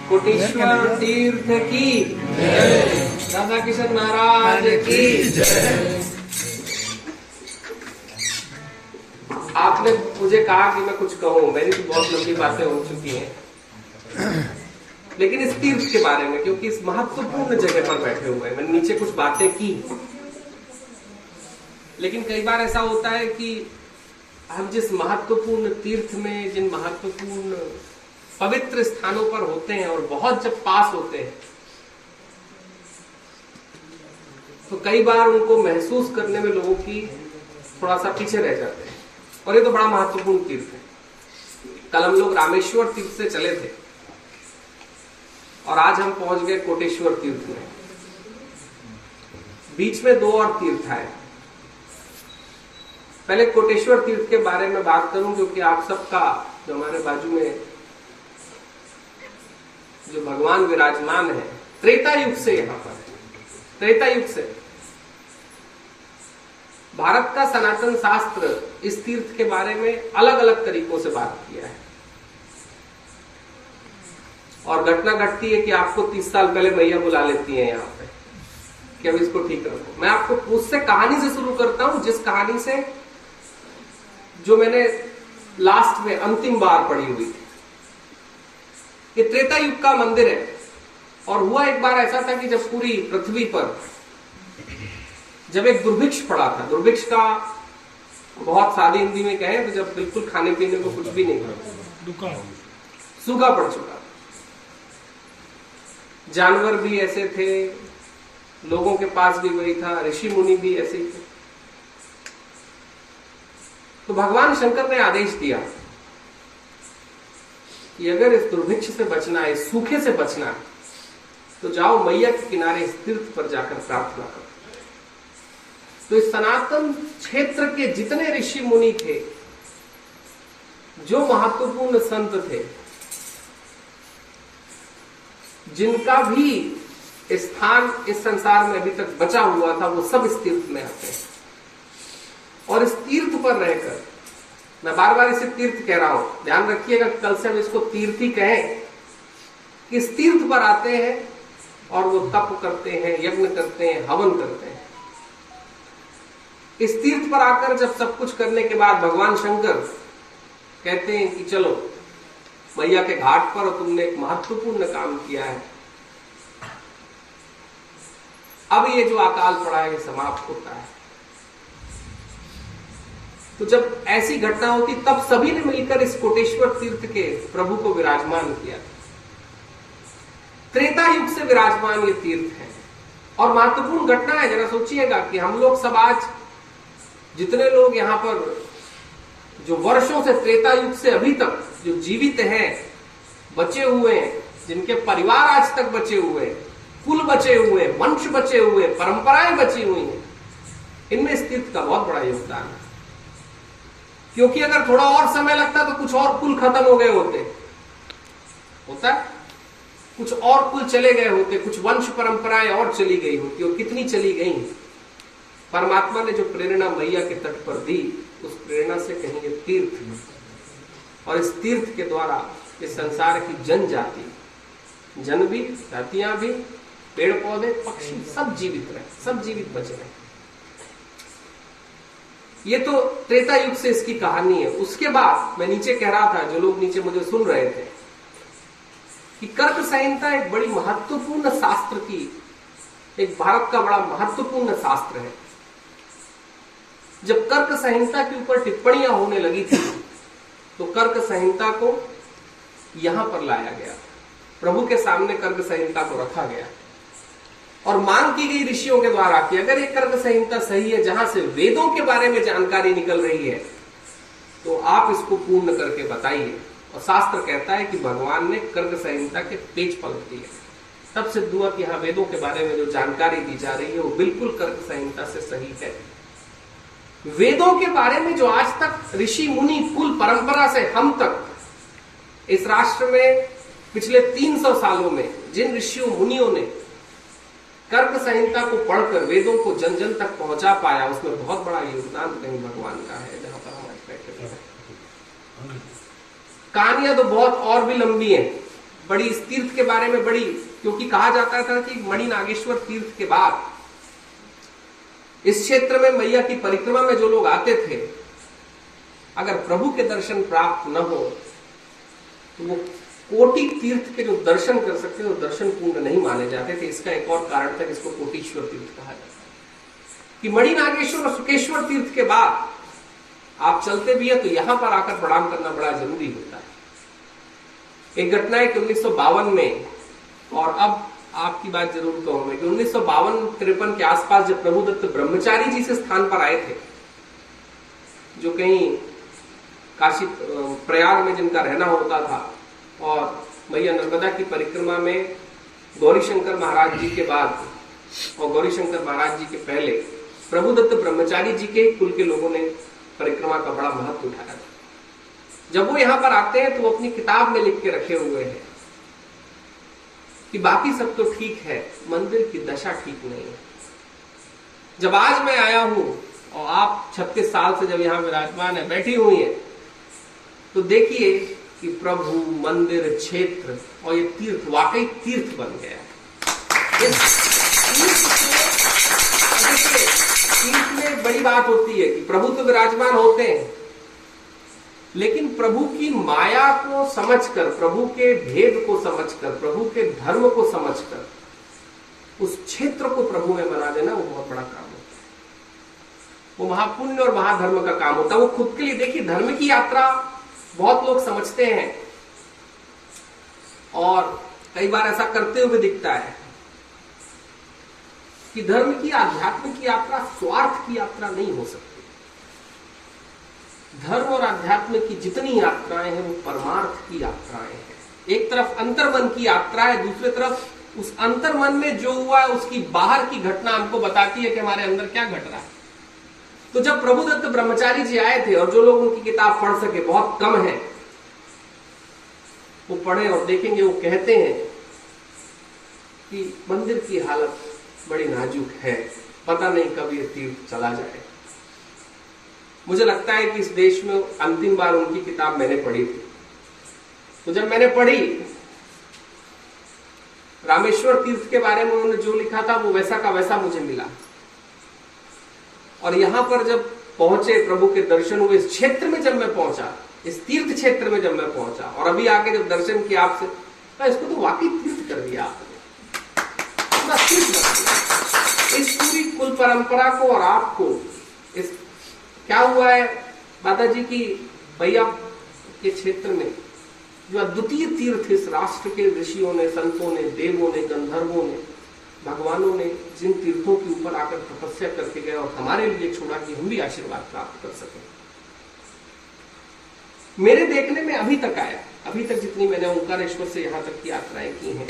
कोटेश्वर तीर्थ की जय, राधा किशन महाराज की जय। आपने मुझे कहा कि मैं कुछ कहूं, मेरी तो बहुत लंबी बातें हो चुकी हैं, लेकिन इस तीर्थ के बारे में, क्योंकि इस महत्वपूर्ण जगह पर बैठे हुए हैं, मैंने नीचे कुछ बातें की, लेकिन कई बार ऐसा होता है कि हम जिस महत्वपूर्ण तीर्थ में, जिन महत्वपूर्ण पवित्र स्थानों पर होते हैं और बहुत जब पास होते हैं, तो कई बार उनको महसूस करने में लोगों की थोड़ा सा पीछे रह जाते हैं। और ये तो बड़ा महत्वपूर्ण तीर्थ है। कल हम लोग रामेश्वर तीर्थ से चले थे और आज हम पहुंच गए कोटेश्वर तीर्थ में। बीच में दो और तीर्थ आए। पहले कोटेश्वर तीर्थ के बारे में बात करूं, क्योंकि आप सबका जो हमारे बाजू में जो भगवान विराजमान है, त्रेता युग से यहां पर है। त्रेता युग से भारत का सनातन शास्त्र इस तीर्थ के बारे में अलग अलग तरीकों से बात किया है। और घटना घटती है कि आपको 30 साल पहले मैया बुला लेती है यहाँ पे कि अब इसको ठीक रखो। मैं आपको उससे कहानी से शुरू करता हूं, जिस कहानी से जो मैंने लास्ट में अंतिम बार पढ़ी हुई थी। ये त्रेता युग का मंदिर है। और हुआ एक बार ऐसा था कि जब पूरी पृथ्वी पर जब एक दुर्भिक्ष पड़ा था, दुर्भिक्ष का बहुत सादी हिंदी में कहें तो जब बिल्कुल खाने पीने को कुछ भी नहीं था, सूखा पड़ चुका। जानवर भी ऐसे थे, लोगों के पास भी वही था, ऋषि मुनि भी ऐसे ही थे। तो भगवान शंकर ने आदेश दिया कि अगर इस दुर्भिक्ष से बचना है, इस सूखे से बचना है, तो जाओ मैया के किनारे इस तीर्थ पर जाकर प्रार्थना करो। तो इस सनातन क्षेत्र के जितने ऋषि मुनि थे, जो महत्वपूर्ण संत थे, जिनका भी स्थान इस संसार में अभी तक बचा हुआ था, वो सब इस तीर्थ में आते हैं। और इस तीर्थ पर रहकर, मैं बार बार इसे तीर्थ कह रहा हूं, ध्यान रखिएगा, कल से हम इसको तीर्थ ही कहें, कि इस तीर्थ पर आते हैं और वो तप करते हैं, यज्ञ करते हैं, हवन करते हैं। इस तीर्थ पर आकर जब सब कुछ करने के बाद भगवान शंकर कहते हैं कि चलो मैया के घाट पर तुमने एक महत्वपूर्ण काम किया है, अब ये जो अकाल पड़ा है ये समाप्त होता है। तो जब ऐसी घटना होती तब सभी ने मिलकर इस कोटेश्वर तीर्थ के प्रभु को विराजमान किया। त्रेता युग से विराजमान ये तीर्थ है और महत्वपूर्ण घटना है। जरा सोचिएगा कि हम लोग सब आज जितने लोग यहाँ पर जो वर्षों से, त्रेता युग से अभी तक जो जीवित हैं, बचे हुए हैं, जिनके परिवार आज तक बचे हुए हैं, कुल बचे हुए, वंश बचे हुए, परंपराएं बची हुई हैं, इनमें इस तीर्थ का बहुत बड़ा योगदान है। क्योंकि अगर थोड़ा और समय लगता तो कुछ और कुल खत्म हो गए होते, होता है, कुछ और कुल चले गए होते, कुछ वंश परंपराएं और चली गई होती, और कितनी चली गई। परमात्मा ने जो प्रेरणा मैया के तट पर दी, उस प्रेरणा से कहेंगे तीर्थ। और इस तीर्थ के द्वारा इस संसार की जनजाति, जन भी, जातियां भी, पेड़ पौधे, पक्षी सब जीवित रहे, सब जीवित बचे रहे। ये तो त्रेता युग से इसकी कहानी है। उसके बाद मैं नीचे कह रहा था, जो लोग नीचे मुझे सुन रहे थे, कि कर्क संहिता एक बड़ी महत्वपूर्ण शास्त्र की, एक भारत का बड़ा महत्वपूर्ण शास्त्र है। जब कर्क संहिता के ऊपर टिप्पणियां होने लगी थी, तो कर्क संहिता को यहां पर लाया गया, प्रभु के सामने कर्क संहिता को रखा गया और मांग की गई ऋषियों के द्वारा कि अगर एक कर्क संहिता सही है, जहां से वेदों के बारे में जानकारी निकल रही है, तो आप इसको पूर्ण करके बताइए। और शास्त्र कहता है कि भगवान ने कर्क संहिता के पेज पलट दिए। तब सिद्ध हुआ कि हाँ, वेदों के बारे में जो जानकारी दी जा रही है वो बिल्कुल कर्क संहिता से सही है। वेदों के बारे में जो आज तक ऋषि मुनि, कुल परंपरा से हम तक इस राष्ट्र में पिछले 300 सालों में जिन ऋषियों मुनियों ने कर्क संहिता को पढ़कर वेदों को जन जन तक पहुंचा पाया, उसमें बहुत बड़ा योगदान कहीं भगवान का है। जहां पर हम आज बैठे हैं, कहानियां तो बहुत और भी लंबी हैं, बड़ी इस तीर्थ के बारे में बड़ी, क्योंकि कहा जाता था कि मणि नागेश्वर तीर्थ के बाद इस क्षेत्र में मैया की परिक्रमा में जो लोग आते थे, अगर प्रभु के दर्शन प्राप्त न हो तो वो कोटि तीर्थ के जो दर्शन कर सकते हैं वो दर्शन पूर्ण नहीं माने जाते थे। इसका एक और कारण था, इसको कोटीश्वर तीर्थ कहा जाता है कि मणि नागेश्वर और सुकेश्वर तीर्थ के बाद आप चलते भी है तो यहां पर आकर प्रणाम करना बड़ा जरूरी होता है। एक घटना है कि 1952 में, और अब आपकी बात जरूर कहूं मैं कि 1952-53 के आसपास जब प्रभुदत्त ब्रह्मचारी जी से स्थान पर आए थे, जो कहीं काशी प्रयाग में जिनका रहना होता था, और मैया नर्मदा की परिक्रमा में गौरीशंकर महाराज जी के बाद और गौरीशंकर महाराज जी के पहले प्रभुदत्त ब्रह्मचारी जी के कुल के लोगों ने परिक्रमा का बड़ा महत्व उठाया था। जब वो यहां पर आते हैं तो वो अपनी किताब में लिख के रखे हुए हैं कि बाकी सब तो ठीक है, मंदिर की दशा ठीक नहीं है। जब आज मैं आया हूं और आप 36 साल से जब यहां विराजमान है, बैठी हुई है, तो देखिए कि प्रभु, मंदिर, क्षेत्र और ये तीर्थ वाकई तीर्थ बन गया है। तीर्थ में बड़ी बात होती है कि प्रभु तो विराजमान होते हैं, लेकिन प्रभु की माया को समझकर, प्रभु के भेद को समझकर, प्रभु के धर्म को समझकर उस क्षेत्र को प्रभु में बना देना वो बहुत बड़ा काम होता है। वो महापुण्य और महाधर्म का काम होता है। वो खुद के लिए, देखिए, धर्म की यात्रा बहुत लोग समझते हैं और कई बार ऐसा करते हुए दिखता है कि धर्म की, आध्यात्म की यात्रा स्वार्थ की यात्रा नहीं हो सकती। धर्म और आध्यात्म की जितनी यात्राएं हैं वो परमार्थ की यात्राएं हैं। एक तरफ अंतर्मन की यात्रा है, दूसरी तरफ उस अंतर्मन में जो हुआ है उसकी बाहर की घटना हमको बताती है कि हमारे अंदर क्या घट रहा है। तो जब प्रभुदत्त ब्रह्मचारी जी आए थे, और जो लोग उनकी किताब पढ़ सके, बहुत कम है, वो पढ़े और देखेंगे, वो कहते हैं कि मंदिर की हालत बड़ी नाजुक है, पता नहीं कब ये तीर्थ चला जाए। मुझे लगता है कि इस देश में अंतिम बार उनकी किताब मैंने पढ़ी थी, तो जब मैंने पढ़ी, रामेश्वर तीर्थ के बारे में उन्होंने जो लिखा था वो वैसा का वैसा मुझे मिला। और यहां पर जब पहुंचे, प्रभु के दर्शन हुए, इस क्षेत्र में जब मैं पहुंचा, इस तीर्थ क्षेत्र में जब मैं पहुंचा, और अभी आके जब दर्शन किया आपसे, तो इसको तो वाकई तीर्थ कर दिया आपने, पूरा तीर्थ कर दिया। इस पूरी कुल परंपरा को और आपको, इस क्या हुआ है माता जी की भैया के क्षेत्र में जो अद्वितीय तीर्थ इस राष्ट्र के ऋषियों ने, संतों ने, देवों ने, गंधर्वों ने, भगवानों ने जिन तीर्थों के ऊपर आकर तपस्या करके गए और हमारे लिए छोड़ा कि हम भी आशीर्वाद प्राप्त कर सकें। मेरे देखने में अभी तक आया, अभी तक जितनी मैंने ओंकारेश्वर से यहां तक की यात्राएं की हैं,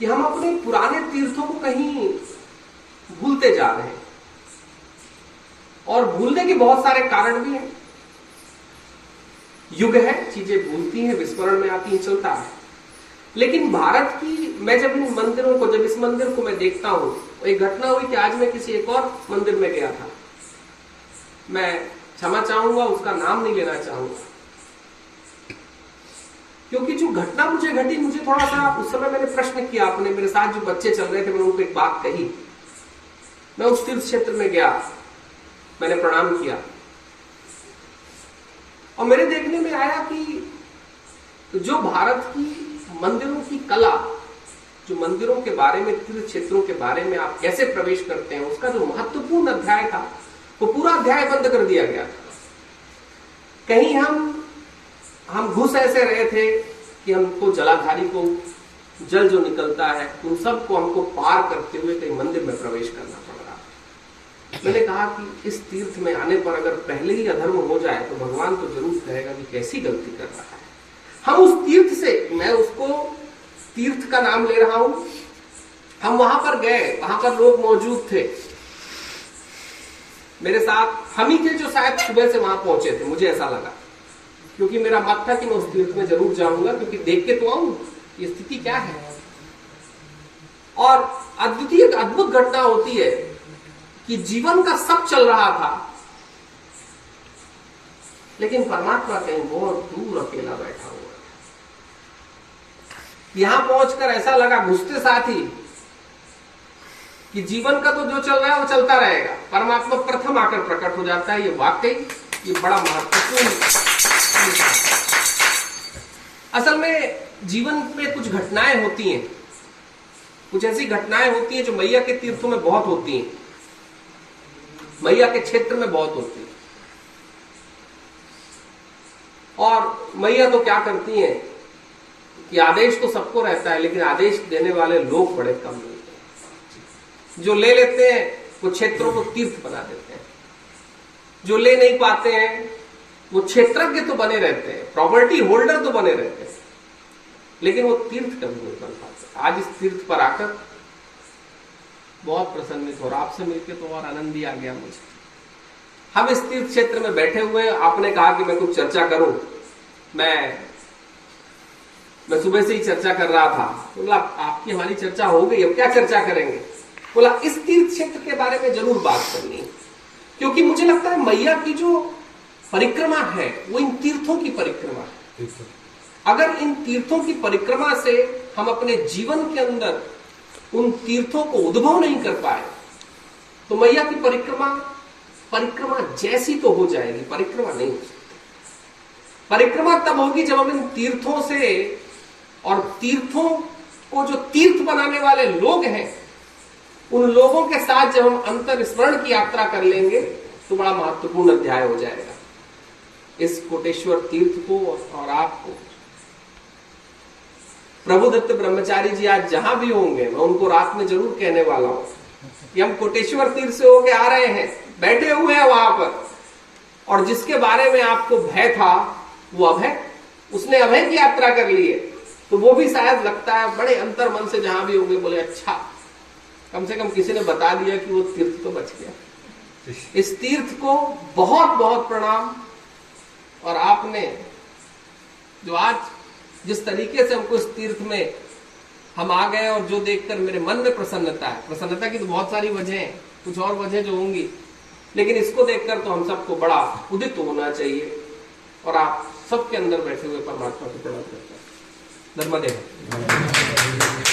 कि हम अपने पुराने तीर्थों को कहीं भूलते जा रहे हैं। और भूलने के बहुत सारे कारण भी हैं। युग है, चीजें भूलती हैं, विस्मरण में आती हैं, चलता है। लेकिन भारत की, मैं जब इन मंदिरों को, जब इस मंदिर को मैं देखता हूं, एक घटना हुई कि आज मैं किसी एक और मंदिर में गया था, मैं क्षमा चाहूंगा, उसका नाम नहीं लेना चाहूंगा, क्योंकि जो घटना मुझे घटी, मुझे थोड़ा सा उस समय मैंने प्रश्न किया अपने, मेरे साथ जो बच्चे चल रहे थे, मैंने उनको एक बात कही। मैं उस तीर्थ क्षेत्र में गया, मैंने प्रणाम किया, और मेरे देखने में आया कि जो भारत की मंदिरों की कला, जो मंदिरों के बारे में, तीर्थ क्षेत्रों के बारे में आप कैसे प्रवेश करते हैं, उसका जो महत्वपूर्ण अध्याय था, वो पूरा अध्याय बंद कर दिया गया था। कहीं हम घुस ऐसे रहे थे कि हमको जलाधारी को, जल जो निकलता है, उन सब को हमको पार करते हुए कहीं मंदिर में प्रवेश करना पड़ रहा। मैंने कहा कि इस तीर्थ में आने पर अगर पहले ही अधर्म हो जाए तो भगवान तो जरूर कहेगा कि कैसी गलती कर रहा है। हम उस तीर्थ से, मैं उसको तीर्थ का नाम ले रहा हूं, हम वहां पर गए, वहां पर लोग मौजूद थे मेरे साथ, हम ही थे जो शायद सुबह से वहां पहुंचे थे, मुझे ऐसा लगा, क्योंकि मेरा मत था कि मैं उस तीर्थ में जरूर जाऊंगा, क्योंकि देख के तो आऊं ये स्थिति क्या है। और अद्वितीय, अद्भुत घटना होती है कि जीवन का सब चल रहा था, लेकिन परमात्मा कहीं बहुत दूर अकेला बैठा हुआ है। यहां पहुंचकर ऐसा लगा घुसते साथ ही कि जीवन का तो जो चल रहा है वो चलता रहेगा, परमात्मा प्रथम आकर प्रकट हो जाता है। ये वाकई ये बड़ा महत्वपूर्ण। असल में जीवन में कुछ घटनाएं होती हैं, कुछ ऐसी घटनाएं होती हैं जो मैया के तीर्थों में बहुत होती हैं, मैया के क्षेत्र में बहुत होती है। और मैया तो क्या करती हैं कि आदेश तो सबको रहता है, लेकिन आदेश देने वाले लोग बड़े कम मिलते हैं। जो ले लेते हैं वो क्षेत्रों को तीर्थ बना देते हैं, जो ले नहीं पाते हैं वो क्षेत्रज्ञ तो बने रहते हैं, प्रॉपर्टी होल्डर तो बने रहते हैं, लेकिन वो तीर्थ कभी नहीं बन पाते। आज इस तीर्थ पर आकर बहुत प्रसन्नित हो, और आपसे मिलकर तो और आनंद ही आ गया मुझे। हम इस तीर्थ क्षेत्र में बैठे हुए, आपने कहा कि मैं कुछ चर्चा करूं, मैं सुबह से ही चर्चा कर रहा था। बोला आपकी हमारी चर्चा हो गई, अब क्या चर्चा करेंगे? बोला इस तीर्थ क्षेत्र के बारे में जरूर बात करनी है, क्योंकि मुझे लगता है मैया की जो परिक्रमा है वो इन तीर्थों की परिक्रमा है। अगर इन तीर्थों की परिक्रमा से हम अपने जीवन के अंदर उन तीर्थों को उद्भव नहीं कर पाए तो मैया की परिक्रमा जैसी तो हो जाएगी, परिक्रमा नहीं हो सकती। परिक्रमा तब होगी जब हम इन तीर्थों से, और तीर्थों को जो तीर्थ बनाने वाले लोग हैं उन लोगों के साथ जब हम अंतर स्मरण की यात्रा कर लेंगे तो बड़ा महत्वपूर्ण अध्याय हो जाएगा। इस कोटेश्वर तीर्थ को और आपको प्रभुदत्त ब्रह्मचारी जी आज जहां भी होंगे, मैं उनको रात में जरूर कहने वाला हूं कि हम कोटेश्वर तीर्थ से होके आ रहे हैं, बैठे हुए हैं वहां पर, और जिसके बारे में आपको भय था वो अभय, उसने अभय की यात्रा कर ली है, तो वो भी शायद लगता है बड़े अंतर मन से जहां भी होंगे बोले अच्छा कम से कम किसी ने बता दिया कि वो तीर्थ तो बच गया। इस तीर्थ को बहुत बहुत प्रणाम। और आपने जो आज जिस तरीके से हमको इस तीर्थ में हम आ गए, और जो देखकर मेरे मन में प्रसन्नता है, प्रसन्नता की तो बहुत सारी वजह है, कुछ और वजह जो होंगी, लेकिन इसको देखकर तो हम सबको बड़ा उदित होना चाहिए। और आप सबके अंदर बैठे हुए परमात्मा को प्रणाम करते हैं। धर्मदेव।